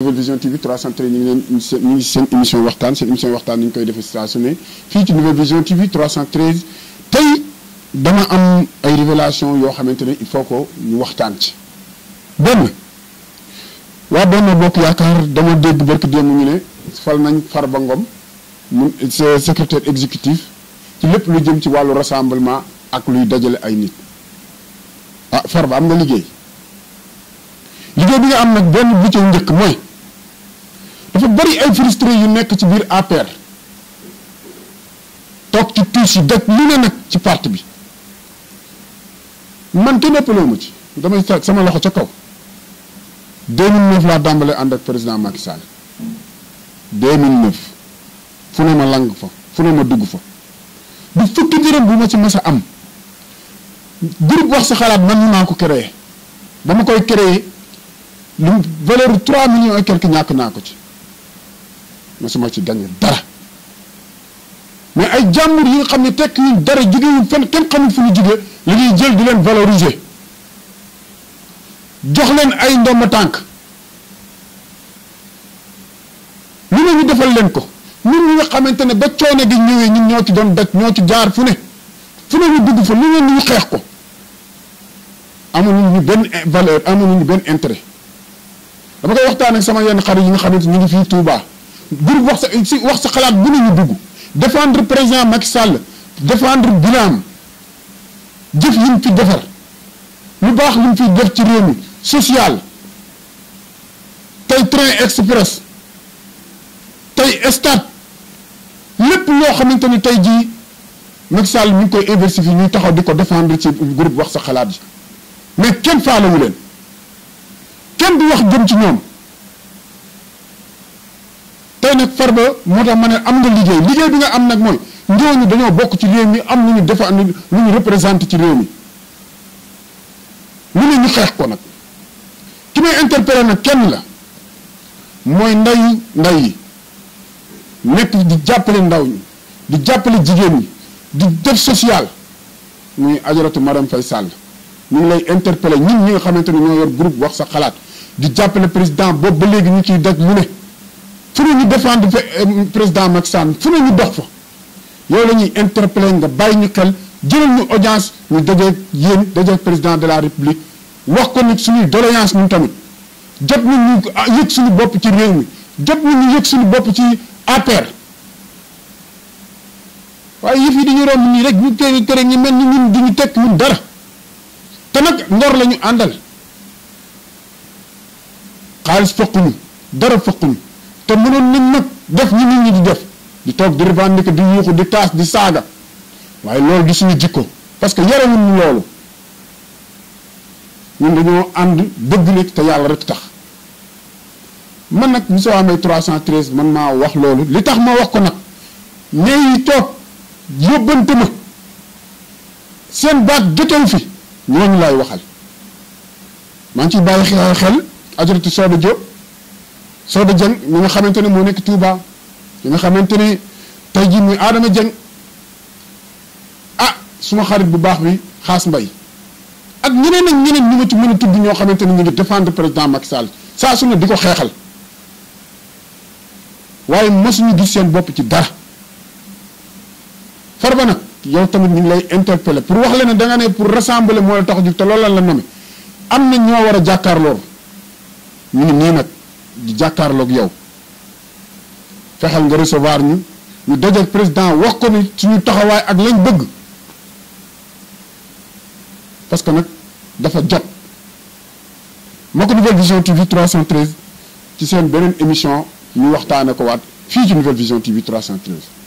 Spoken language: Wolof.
Nouvelle Vision TV 313 ñu ngi seen émission waxtaan ni ñu koy defee saa su ne fii ci Nouvelle Vision TV 313 tey dama am ay révélation yoo xamante ne il faut que ñu waxtaan ci. benn waa Benno Bokk Yaakaar dama dégg barki démb ñu ne fal nañ Farba Ngom mu secrétaire exécutif ci lépp lu jëm ci wàllu rassemblement ak luy dajale ay nit. ah Farba am nga liggéey bi nga am nag benn bu ci njëkk mooy dafa bari ay frustré yu nekk ci biir APR toog ci tuus yi dëkk lu ne nag ci parti bi man kenn ëppaloo ma ci damay teg sama loxo ca kaw 2009 laa dàmbale ànd ak président Macky Sall 2009 fu ne ma lang fa fu ne ma dugg fa bu fukki dërëm bu ma ci mës a am groupe wax sa xalaat man ñu maa ko créé ba ma koy créé lu valeur 3 millions et quelque ñàkk naa ko ci ma suma ci gagné dara mais ay jàmbur yi nga xam ne tekk ñu dara jugewul fenn kenn xamul fu ñu jugee li ñuy jël di leen valoriser jox leen ay ndomba tànk lu ne ñu defal leen ko ñun ñi nga xamante ne ba coono gi ñëwee ñun ñoo ci doon daj ñoo ci jaar fu ne ñu dugg fa lu ne ñu xeex ko amuñu ñu benn valeur amuñu ñu benn intérêt dama koy waxtaan ak sama yenn xarit yi nga xamante ñu ngi fii Touba groupe wax sa xalaat bu ne ñu dugg défendre président Macky Sall défendre bilan jëf yi mu fi defar lu baax lu mu fi def ci réew mi social tey train express tey stade lépp loo xamante ni tey jii Macky Sall mi ngi koy investir fii ñuy taxaw di ko défendre ci groupe wax sa xalaat yi mais kenn faalewu leen kenn du wax jëm ci ñoom tey nag Farba moo tax ma ne am nga liggéey bi nga am nag mooy ñooñu dañoo bokk ci réew mi am lu ñu défendre lu ñu représenté ci réew mi lu ne ñu xeex ko nag ki may interpellé nag kenn la mooy nday yi nekk di jàppale ndaw ñi di jàppale jigéen ñi di def social muy Ajaratu Marème Faye Sall ñu ngi lay interpellé ñun ñi nga xamante ne ñoo yor groupe wax sa xalaat di jàppale président boobu ba léegi ñu ciy daj lu ne fu ne ñu défendre président Macky Sall fu ne ñu dox fa yow la ñuy interpellé nga bàyyi ñu xel jëlal ñu audience ñu dajeeg yéen dajeeg président de la république wax ko nit suñuy doléance ñun tamit jot nañ ñu yëg suñu bopp ci réew mi jot nañ ñu yëg suñu bopp ci APR waaye yëf yi dañu romb nii rek ñu tere ñi mel ni ñun duñu tekk ñun dara te nag ngor la ñu àndal xaalis fokkuñu dara fokkuñu te mënoon nañ nag def ñi nit ñi di def di toog di revendiquer di yuuxu di taas di saaga waaye loolu di suñu jikko parce que yarewuñu loolu ñun dañoo ànd dëgg nag te yàlla rek tax man nag bu soo amee 313 man maa wax loolu li tax ma wax ko nag ñooy toog yóbbante ma seen baat jotew fi ñooñu laay waxal maa ngi ciy bàyyi xel Ajaratu Soda Dieng mi nga xamante ne moo nekk Touba mi nga xamante ne tey jii muy Adama Dieng suma xarit bu baax bi Xaas Mbay ak ñeneen ak ñeneen ñu ma ci mën a tudd ñoo xamante ne ñu ngi défendre président Macky Sall saa su ne di ko xeexal waaye mosuñu gis seen bopp ci dara Farba nag yow tamit ñu ngi lay interpeller pour wax leen ne da nga ne pour rassembler moo la tax a jug te loolu la nommé am na ñoo war a jàkkaarloo ñu ngi nii nag di jàkkaarloog yow fexeel nga recevoir ñu dajeeg président wax ko ni suñu taxawaay ak lañ bëgg parce que nag dafa jot moo ko Nouvelle Vision TV 313 ci seen beneen émission ñu waxtaane ko waat fii ci Nouvelle Vision TV 313